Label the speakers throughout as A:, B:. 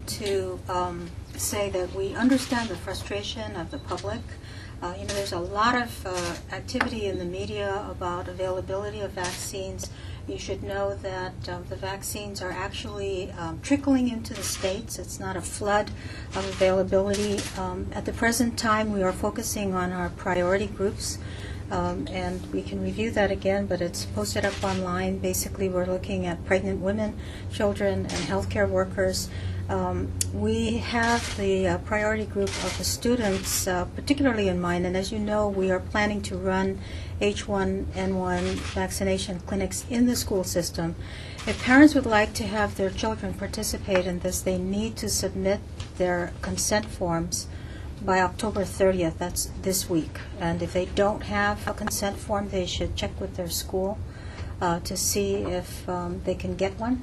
A: to say that we understand the frustration of the public. There's a lot of activity in the media about availability of vaccines. You should know that the vaccines are actually trickling into the states. It's not a flood of availability. At the present time, we are focusing on our priority groups, and we can review that again, but it's posted up online. Basically, we're looking at pregnant women, children, and healthcare workers. We have the priority group of the students, particularly in mind, and as you know, we are planning to run H1N1 vaccination clinics in the school system. If parents would like to have their children participate in this, they need to submit their consent forms by October 30th, that's this week. And if they don't have a consent form, they should check with their school to see if they can get one.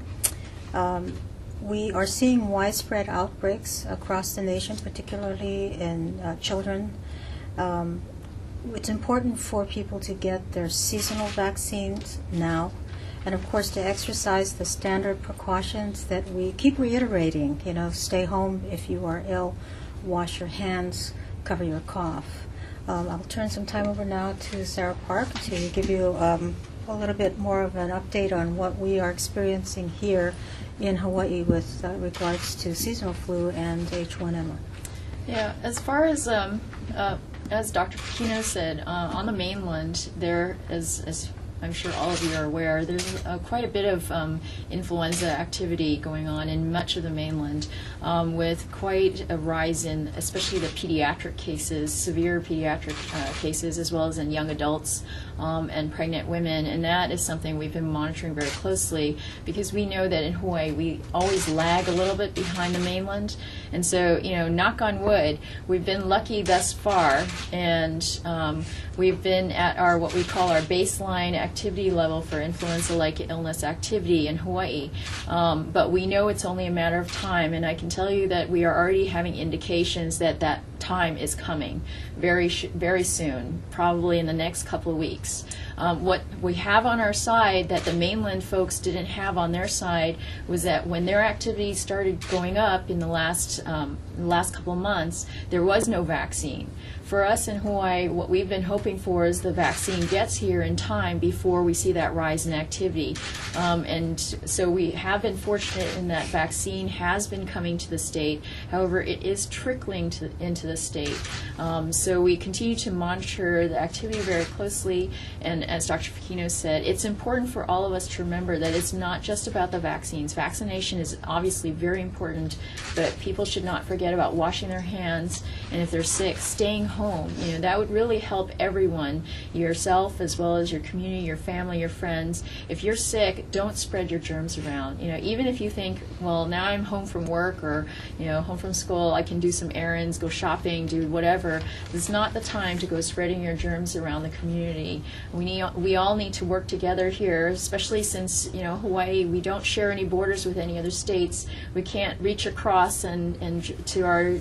A: We are seeing widespread outbreaks across the nation, particularly in children. It's important for people to get their seasonal vaccines now, and of course to exercise the standard precautions that we keep reiterating. Stay home if you are ill, wash your hands, cover your cough. I'll turn some time over now to Sarah Park to give you a little bit more of an update on what we are experiencing here in Hawaii with regards to seasonal flu and H1N1.
B: Yeah, as far as Dr. Pacino said, on the mainland, there is, as I'm sure all of you are aware, there's quite a bit of influenza activity going on in much of the mainland, with quite a rise in especially the pediatric cases, severe pediatric cases, as well as in young adults and pregnant women. And that is something we've been monitoring very closely, because we know that in Hawaii we always lag a little bit behind the mainland. And so, knock on wood, we've been lucky thus far, and we've been at our what we call our baseline activity level for influenza-like illness activity in Hawaii. But we know it's only a matter of time, and I can tell you that we are already having indications that that time is coming very soon, probably in the next couple of weeks. What we have on our side that the mainland folks didn't have on their side was that when their activity started going up in the last couple of months, there was no vaccine. For us in Hawaii, what we've been hoping for is the vaccine gets here in time before we see that rise in activity. And so we have been fortunate in that vaccine has been coming to the state. However, it is trickling into the state. So we continue to monitor the activity very closely. And as Dr. Fakino said, it's important for all of us to remember that it's not just about the vaccines. Vaccination is obviously very important, but people should not forget about washing their hands, and if they're sick, staying home. That would really help everyone, yourself as well as your community, your family, your friends. If you're sick, don't spread your germs around. Even if you think, well, now I'm home from work or home from school, I can do some errands, go shopping, do whatever. This is not the time to go spreading your germs around the community. We all need to work together here, especially since Hawaii, we don't share any borders with any other states. We can't reach across and to our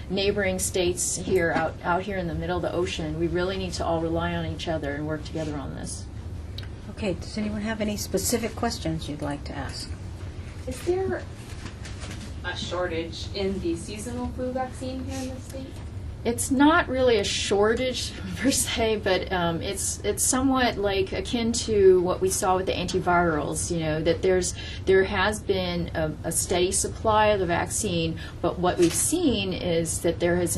B: neighboring states here out here in the middle of the ocean. We really need to all rely on each other and work together on this.
A: Okay, does anyone have any specific questions you'd like to ask?
C: Is there a shortage in the seasonal flu vaccine here in the state?
B: It's not really a shortage per se, but it's somewhat like akin to what we saw with the antivirals. That there has been a steady supply of the vaccine, but what we've seen is that there has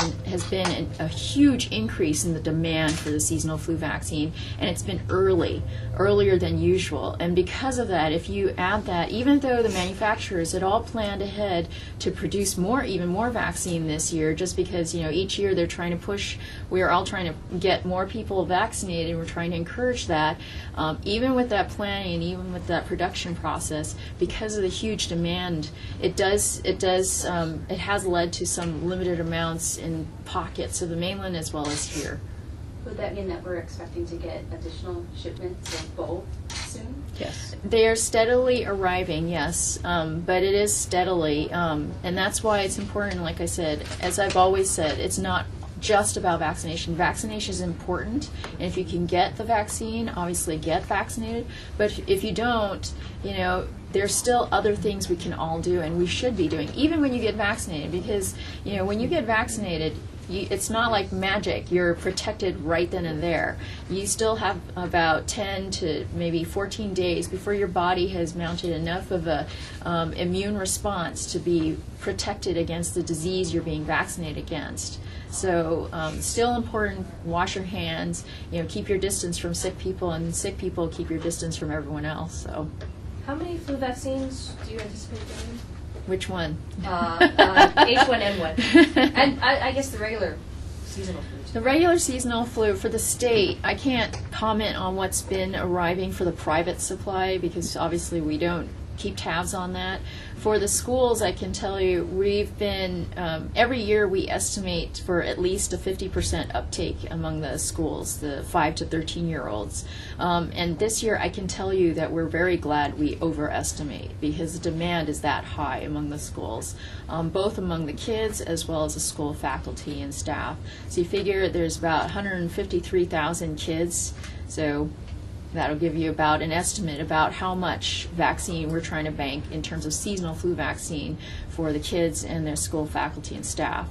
B: been a huge increase in the demand for the seasonal flu vaccine, and it's been earlier than usual. And because of that, if you add that, even though the manufacturers had all planned ahead to produce even more vaccine this year, just because each year they're trying to push, we're all trying to get more people vaccinated, and we're trying to encourage that. Even with that planning and even with that production process, because of the huge demand, it has led to some limited amounts in pockets of the mainland as well as here.
C: Would that mean that we're expecting to get additional shipments of both soon?
B: Yes. They are steadily arriving, yes, but it is steadily, and that's why it's important, like I said, as I've always said, it's not just about vaccination. Vaccination is important, and if you can get the vaccine, obviously get vaccinated, but if you don't, there's still other things we can all do, and we should be doing, even when you get vaccinated, because, when you get vaccinated, it's not like magic. You're protected right then and there. You still have about 10 to maybe 14 days before your body has mounted enough of a immune response to be protected against the disease you're being vaccinated against. So still important, wash your hands, keep your distance from sick people, and sick people keep your distance from everyone else. So,
D: how many flu vaccines do you anticipate getting?
B: which one?
D: H1N1. And I guess the regular seasonal flu.
B: The regular seasonal flu for the state, I can't comment on what's been arriving for the private supply because obviously we don't keep tabs on that. For the schools, I can tell you we've been, every year we estimate for at least a 50% uptake among the schools, the 5 to 13-year-olds. And this year I can tell you that we're very glad we overestimate because the demand is that high among the schools, both among the kids as well as the school faculty and staff. So you figure there's about 153,000 kids, so that'll give you about an estimate about how much vaccine we're trying to bank in terms of seasonal flu vaccine for the kids and their school faculty and staff.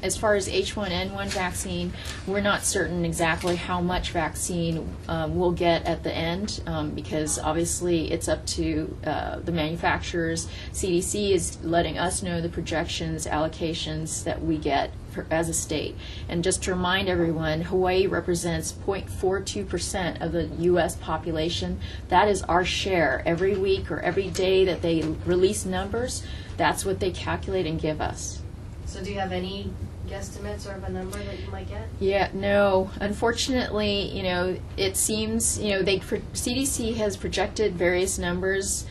B: As far as H1N1 vaccine, we're not certain exactly how much vaccine we'll get at the end because obviously it's up to the manufacturers. CDC is letting us know the projections, allocations that we get as a state. And just to remind everyone, Hawaii represents 0.42% of the U.S. population. That is our share. Every week or every day that they release numbers, that's what they calculate and give us.
D: So do you have any guesstimates or of a number that you might get?
B: Yeah, no. Unfortunately, it seems, CDC has projected various numbers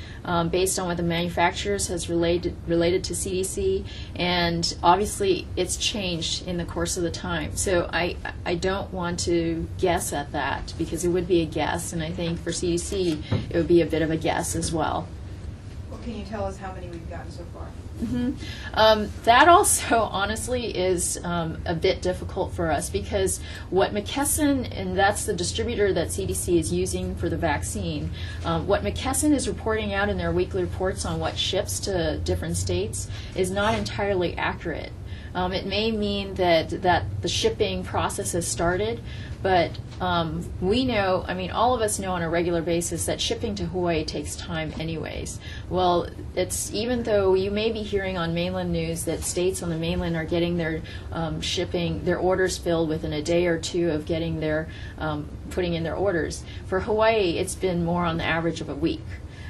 B: based on what the manufacturers has related to CDC, and obviously it's changed in the course of the time. So I don't want to guess at that because it would be a guess, and I think for CDC it would be a bit of a guess as well.
E: Well, can you tell us how many we've gotten so far?
B: That also, honestly, is a bit difficult for us because what McKesson, and that's the distributor that CDC is using for the vaccine, what McKesson is reporting out in their weekly reports on what ships to different states is not entirely accurate. It may mean that the shipping process has started, but we know, all of us know on a regular basis that shipping to Hawaii takes time anyways. Well, it's even though you may be hearing on mainland news that states on the mainland are getting their their orders filled within a day or two of getting their, putting in their orders. For Hawaii, it's been more on the average of a week.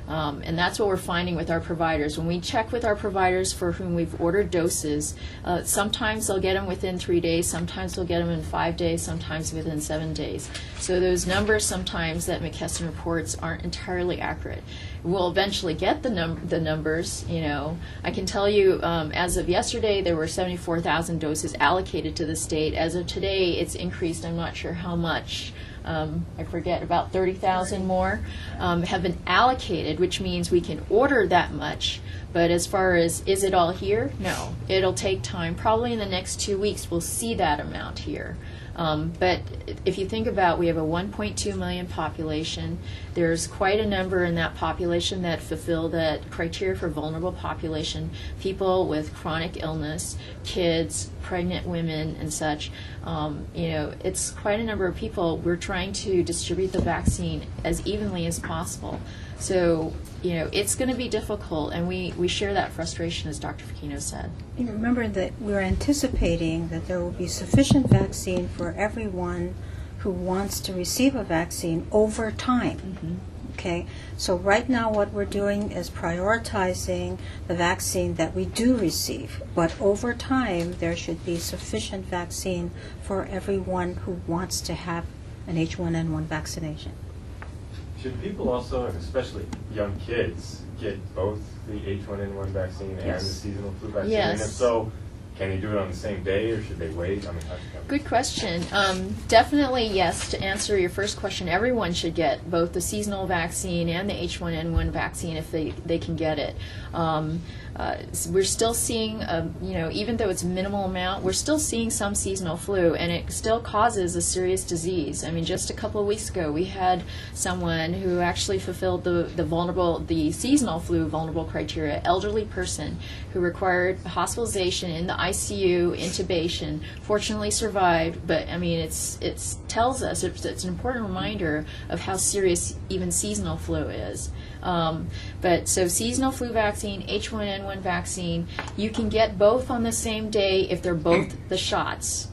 B: And that's what we're finding with our providers. When we check with our providers for whom we've ordered doses, sometimes they'll get them within 3 days, sometimes they'll get them in 5 days, sometimes within 7 days. So those numbers sometimes that McKesson reports aren't entirely accurate. We'll eventually get the numbers, I can tell you as of yesterday there were 74,000 doses allocated to the state. As of today it's increased, I'm not sure how much. I forget, about 30,000 more have been allocated, which means we can order that much. But as far as, is it all here? No. It'll take time. Probably in the next 2 weeks we'll see that amount here. But if you think about, we have a 1.2 million population. There's quite a number in that population that fulfill that criteria for vulnerable population, people with chronic illness, kids, pregnant women, and such. It's quite a number of people. We're trying to distribute the vaccine as evenly as possible. So, it's going to be difficult, and we share that frustration, as Dr. Fakino said.
A: Remember that we're anticipating that there will be sufficient vaccine for everyone who wants to receive a vaccine over time.
B: Mm-hmm.
A: Okay, so right now what we're doing is prioritizing the vaccine that we do receive, but over time there should be sufficient vaccine for everyone who wants to have an H1N1 vaccination.
F: Should people also, and especially young kids, get both the H1N1 vaccine and the
A: Yes.
F: seasonal flu vaccine?
B: Yes.
F: And if so, can they do it on the same day, or should they wait? I mean,
B: Good question. Definitely yes, to answer your first question, everyone should get both the seasonal vaccine and the H1N1 vaccine if they can get it. We're still seeing, even though it's a minimal amount, we're still seeing some seasonal flu, and it still causes a serious disease. I mean, just a couple of weeks ago, we had someone who actually fulfilled the seasonal flu vulnerable criteria, elderly person who required hospitalization in the ICU, intubation, fortunately survived, but I mean, it tells us, it's an important reminder of how serious even seasonal flu is. But so seasonal flu vaccine, H1N1 vaccine, you can get both on the same day if they're both the shots,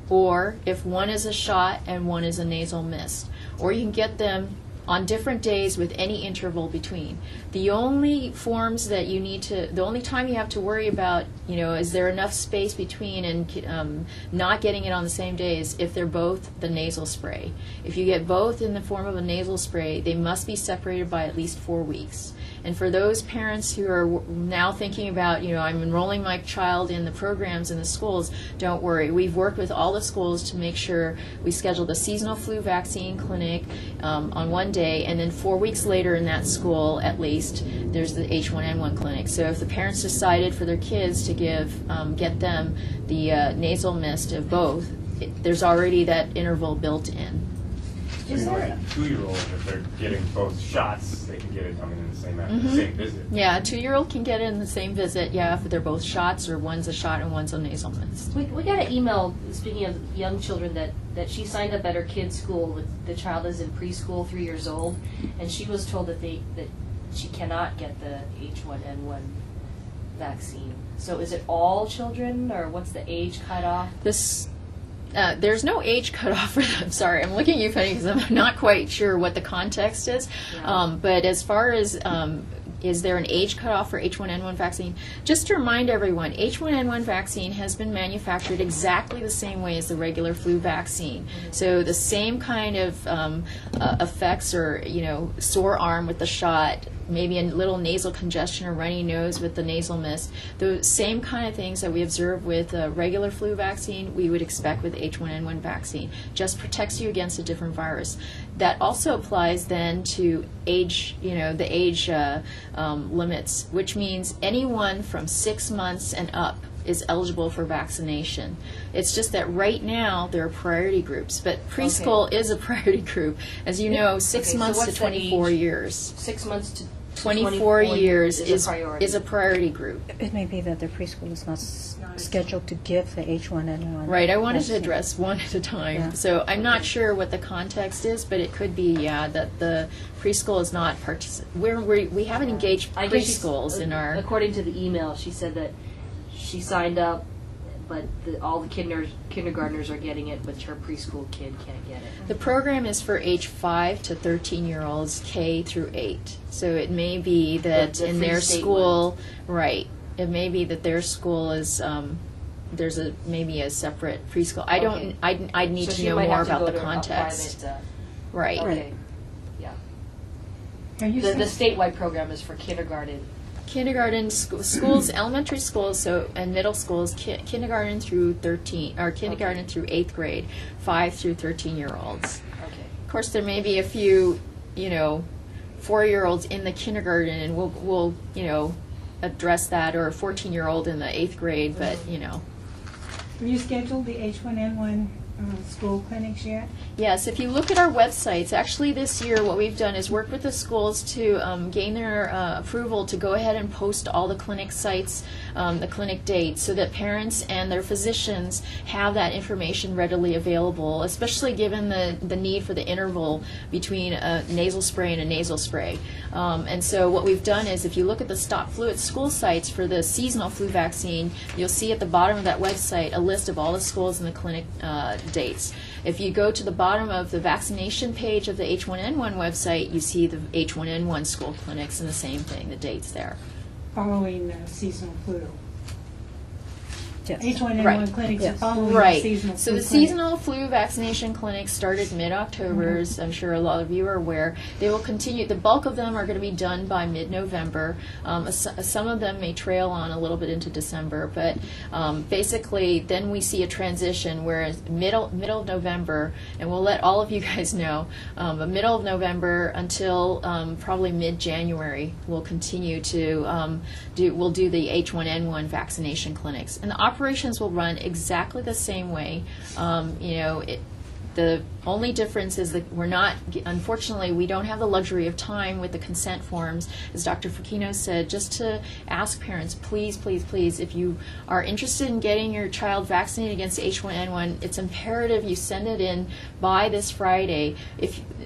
B: or if one is a shot and one is a nasal mist, or you can get them on different days with any interval between. The only forms that you need to, the only time you have to worry about, is there enough space between and not getting it on the same day is if they're both the nasal spray. If you get both in the form of a nasal spray, they must be separated by at least 4 weeks. And for those parents who are now thinking about, I'm enrolling my child in the programs in the schools, don't worry. We've worked with all the schools to make sure we schedule the seasonal flu vaccine clinic on one day, and then 4 weeks later in that school, at least, there's the H1N1 clinic. So if the parents decided for their kids to get them the nasal mist of both, there's already that interval built in.
F: So like a 2-year-old, if they're getting both shots, they can get it in the same visit.
B: Yeah, a 2-year-old can get it in the same visit, yeah, if they're both shots or one's a shot and one's a nasal mist.
D: We got an email, speaking of young children, that she signed up at her kid's school. The child is in preschool, 3 years old, and she was told that she cannot get the H1N1 vaccine. So is it all children, or what's the age cutoff?
B: There's no age cutoff for them. Sorry, I'm looking at you funny because I'm not quite sure what the context is.
D: Yeah.
B: But as far as is there an age cutoff for H1N1 vaccine? Just to remind everyone, H1N1 vaccine has been manufactured exactly the same way as the regular flu vaccine.
D: Mm-hmm.
B: So the same kind of effects, or sore arm with the shot, maybe a little nasal congestion or runny nose with the nasal mist. The same kind of things that we observe with a regular flu vaccine, we would expect with H1N1 vaccine. Just protects you against a different virus. That also applies then to age, the age limits, which means anyone from 6 months and up is eligible for vaccination. It's just that right now there are priority groups, but preschool is a priority group. As you know, 6 months
D: so
B: to
D: what's
B: 24
D: the age?
B: years.
D: 6 months to
B: 24 years
D: is a priority.
B: is a priority group.
A: It may be that the preschool is not scheduled to give the H1N1.
B: Right, I wanted to
A: vaccine.
B: address one at a time.
A: Yeah.
B: So I'm not sure what the context is, but it could be, that the preschool is not we haven't engaged
D: I guess
B: preschools in our...
D: According to the email, she said that she signed up, but all the kindergartners are getting it, but her preschool kid can't get it.
B: The program is for age 5 to 13-year-olds, K through 8. So it may be that
D: The
B: in
D: Free
B: their
D: State
B: school,
D: ones.
B: right, it may be that their school is, there's maybe a separate preschool.
D: Okay.
B: I'd need
D: So
B: to
D: she
B: know
D: might
B: more
D: have to
B: about
D: go
B: the
D: to a
B: context.
D: private,
B: Right.
D: okay, yeah.
E: Are you
D: The
E: saying-
D: statewide program is for kindergarten.
B: Kindergarten schools, elementary schools, and middle schools, kindergarten through 13, or kindergarten through 8th grade, 5 through 13-year-olds.
D: Okay.
B: Of course, there may be a few, 4-year-olds in the kindergarten, and we'll address that, or a 14-year-old in the 8th grade, but
G: Have you scheduled the H1N1 school clinics yet?
B: Yes, if you look at our websites, actually this year what we've done is work with the schools to gain their approval to go ahead and post all the clinic sites, the clinic dates, so that parents and their physicians have that information readily available, especially given the need for the interval between a nasal spray and a nasal spray. And so what we've done is, if you look at the Stop Flu at School sites for the seasonal flu vaccine, you'll see at the bottom of that website a list of all the schools and the clinic dates. If you go to the bottom of the vaccination page of the H1N1 website, you see the H1N1 school clinics, and the same thing, the dates there.
G: Following seasonal flu?
E: Yes.
G: H1N1
B: Right.
G: clinics
E: Yes.
G: are following the
B: Right.
G: seasonal
B: So
G: flu
B: the
G: clinic.
B: seasonal flu vaccination clinics started mid-October, as I'm sure a lot of you are aware. They will continue. The bulk of them are going to be done by mid-November. Some of them may trail on a little bit into December, but basically then we see a transition where middle of November, and we'll let all of you guys know, but middle of November until probably mid-January, we'll continue to we'll do the H1N1 vaccination clinics, and the operations will run exactly the same way. The only difference is that unfortunately, we don't have the luxury of time with the consent forms, as Dr. Fukino said, just to ask parents, please, please, please, if you are interested in getting your child vaccinated against H1N1, it's imperative you send it in by this Friday.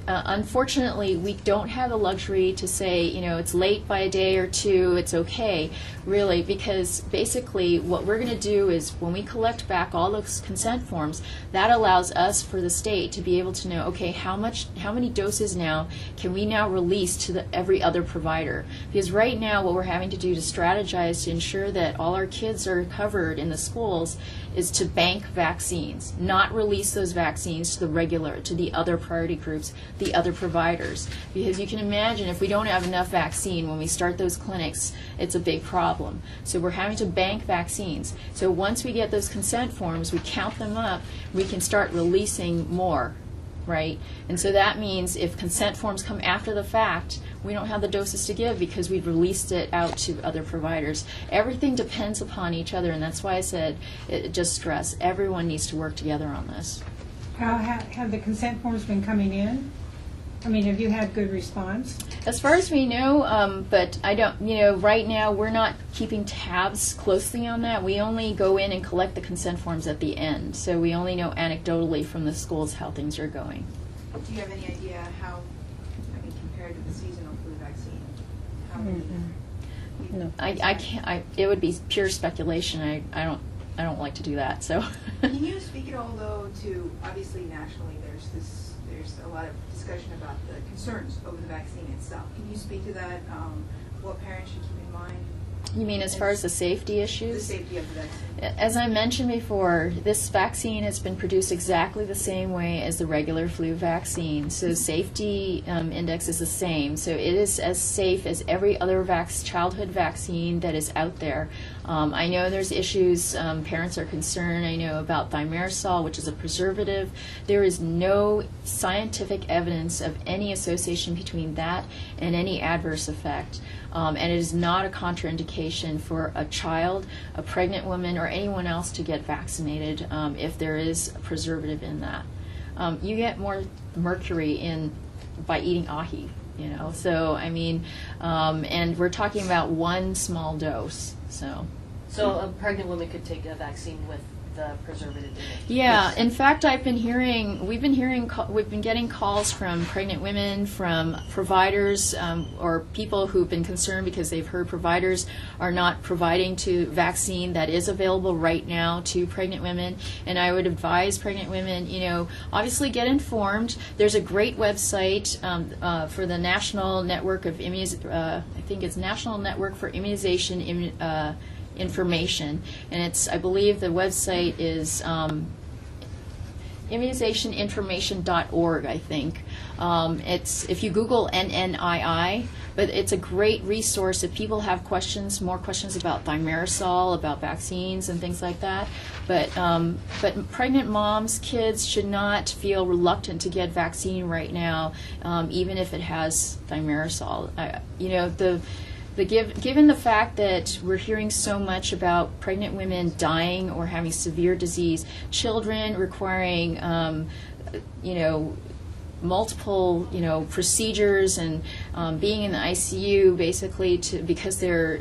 B: Unfortunately, we don't have the luxury to say, it's late by a day or two, it's okay, really, because basically what we're going to do is when we collect back all those consent forms, that allows us for the state to be able to know, okay, how many doses now can we now release to every other provider? Because right now what we're having to do to strategize to ensure that all our kids are covered in the schools is to bank vaccines, not release those vaccines to the other priority groups, the other providers. Because you can imagine if we don't have enough vaccine when we start those clinics, it's a big problem. So we're having to bank vaccines. So once we get those consent forms, we count them up, we can start releasing more, right? And so that means if consent forms come after the fact, we don't have the doses to give because we've released it out to other providers. Everything depends upon each other, and that's why I said, just stress, everyone needs to work together on this.
G: How have the consent forms been coming in? I mean, have you had good response?
B: As far as we know, but I don't, right now we're not keeping tabs closely on that. We only go in and collect the consent forms at the end. So we only know anecdotally from the schools how things are going.
H: Do you have any idea how, compared to the seasonal flu vaccine, how many?
E: No.
B: I can't, it would be pure speculation. I don't like to do that, so.
H: Can you speak at all, though, to, obviously nationally there's a lot of discussion about the concerns over the vaccine itself. Can you speak to that, what parents should keep in mind?
B: You mean as far as the safety issues?
H: The safety of the vaccine.
B: As I mentioned before, this vaccine has been produced exactly the same way as the regular flu vaccine. So safety index is the same. So it is as safe as every other childhood vaccine that is out there. I know there's issues, parents are concerned, I know about thimerosal, which is a preservative. There is no scientific evidence of any association between that and any adverse effect. And it is not a contraindication for a child, a pregnant woman, or anyone else to get vaccinated if there is a preservative in that. You get more mercury by eating ahi, So, and we're talking about one small dose, so.
D: So a pregnant woman could take a vaccine with the preservative in it?
B: Yeah, in fact, we've been getting calls from pregnant women, from providers, or people who've been concerned because they've heard providers are not providing vaccine that is available right now to pregnant women. And I would advise pregnant women, obviously get informed. There's a great website for the National Network of I think it's National Network for Immunization Information, and I believe the website is immunizationinformation.org, I think. It's if you Google NNII, but it's a great resource if people have more questions about thimerosal, about vaccines and things like that. But pregnant moms, kids should not feel reluctant to get vaccine right now, even if it has thimerosal. Given the fact that we're hearing so much about pregnant women dying or having severe disease, children requiring, multiple, procedures and being in the ICU basically because they're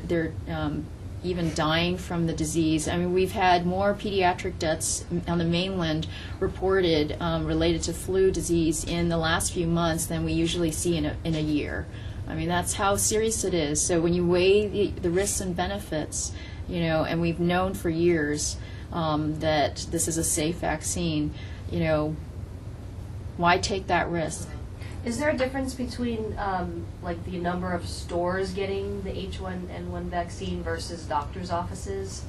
B: even dying from the disease. We've had more pediatric deaths on the mainland reported related to flu disease in the last few months than we usually see in a year. That's how serious it is. So when you weigh the risks and benefits, and we've known for years that this is a safe vaccine, why take that risk?
D: Is there a difference between the number of stores getting the H1N1 vaccine versus doctors' offices?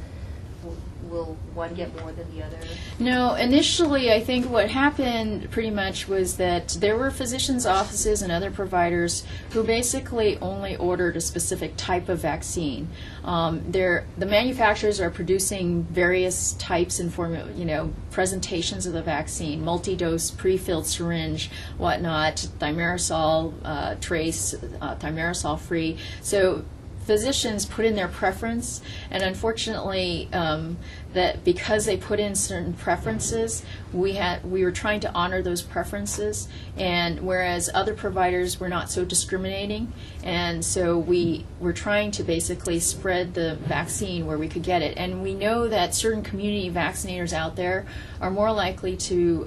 D: will one get more than the other?
B: No, initially I think what happened pretty much was that there were physicians' offices and other providers who basically only ordered a specific type of vaccine. The manufacturers are producing various types and presentations of the vaccine, multi-dose, pre-filled syringe, whatnot, thimerosal, trace, thimerosal free. So physicians put in their preference, and unfortunately, that because they put in certain preferences, we were trying to honor those preferences, and whereas other providers were not so discriminating, and so we were trying to basically spread the vaccine where we could get it. And we know that certain community vaccinators out there are more likely to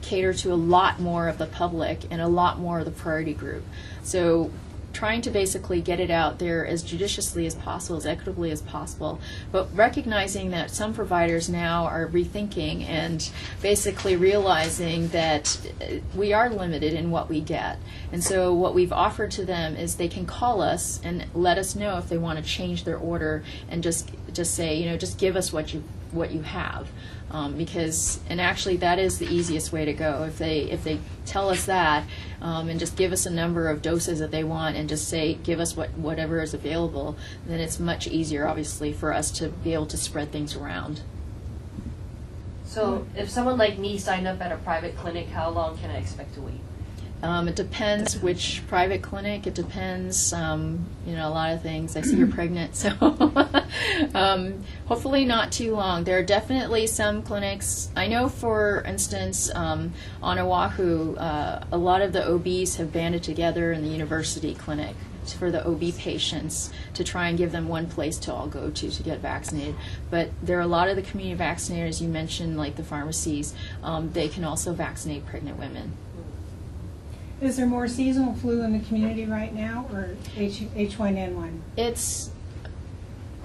B: cater to a lot more of the public and a lot more of the priority group. So trying to basically get it out there as judiciously as possible, as equitably as possible, but recognizing that some providers now are rethinking and basically realizing that we are limited in what we get. And so what we've offered to them is they can call us and let us know if they want to change their order and just say, just give us what you have. And actually that is the easiest way to go. If they tell us that and just give us a number of doses that they want and just say give us whatever is available, then it's much easier obviously for us to be able to spread things around.
D: So if someone like me signed up at a private clinic, how long can I expect to wait?
B: It depends which private clinic. It depends, a lot of things. I see you're pregnant, so hopefully not too long. There are definitely some clinics. I know, for instance, on Oahu, a lot of the OBs have banded together in the university clinic for the OB patients to try and give them one place to all go to get vaccinated. But there are a lot of the community vaccinators you mentioned, like the pharmacies. They can also vaccinate pregnant women.
G: Is there more seasonal flu in the community right now, or H1N1?
B: It's,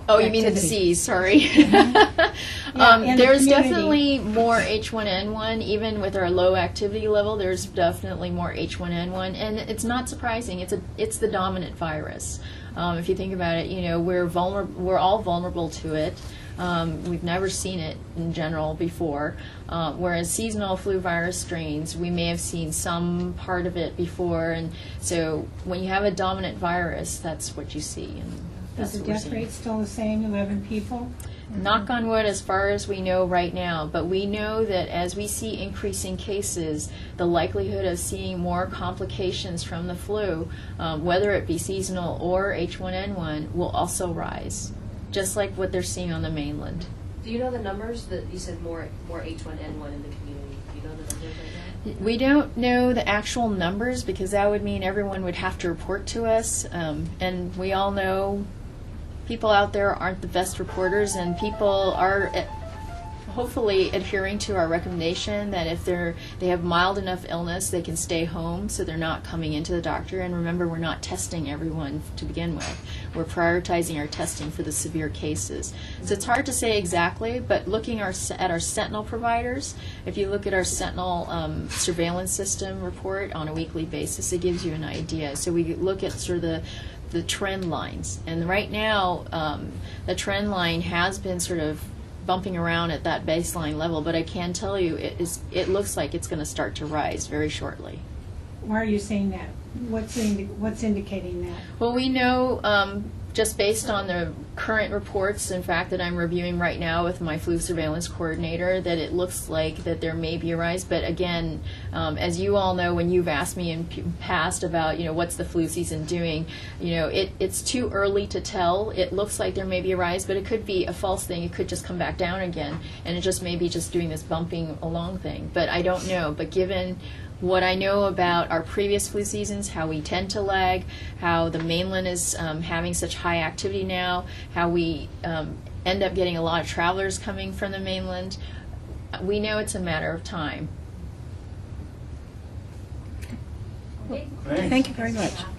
B: you mean the
G: Activity.
B: disease, sorry.
G: in the
B: There's
G: community.
B: definitely more H1N1, even with our low activity level, there's definitely more H1N1, and it's not surprising, it's the dominant virus. If you think about it, we're all vulnerable to it. We've never seen it in general before, whereas seasonal flu virus strains, we may have seen some part of it before, and so when you have a dominant virus, that's what you see. And that's
G: Is the
B: what we're
G: death
B: seeing.
G: rate still the same, 11 people?
B: Knock on wood, as far as we know right now, but we know that as we see increasing cases, the likelihood of seeing more complications from the flu, whether it be seasonal or H1N1, will also rise, just like what they're seeing on the mainland.
D: Do you know the numbers that you said more H1N1 in the community? Do you know the numbers right now?
B: We don't know the actual numbers because that would mean everyone would have to report to us, and we all know people out there aren't the best reporters, and people are hopefully adhering to our recommendation that if they have mild enough illness, they can stay home so they're not coming into the doctor. And remember, we're not testing everyone to begin with. We're prioritizing our testing for the severe cases. So it's hard to say exactly, but looking at our Sentinel providers, if you look at our Sentinel surveillance system report on a weekly basis, it gives you an idea. So we look at sort of the trend lines. And right now, the trend line has been sort of bumping around at that baseline level, but I can tell you it looks like it's going to start to rise very shortly.
G: Why are you saying that? What's indicating that?
B: Well, we know just based on the current reports, in fact, that I'm reviewing right now with my flu surveillance coordinator, that it looks like that there may be a rise. But again, as you all know, when you've asked me in past about, what's the flu season doing, it's too early to tell. It looks like there may be a rise, but it could be a false thing. It could just come back down again, and it just may be just doing this bumping along thing. But I don't know. But given what I know about our previous flu seasons, how we tend to lag, how the mainland is having such high activity now, how we end up getting a lot of travelers coming from the mainland, we know it's a matter of time.
H: Okay.
F: Thanks.
G: Thank you very much.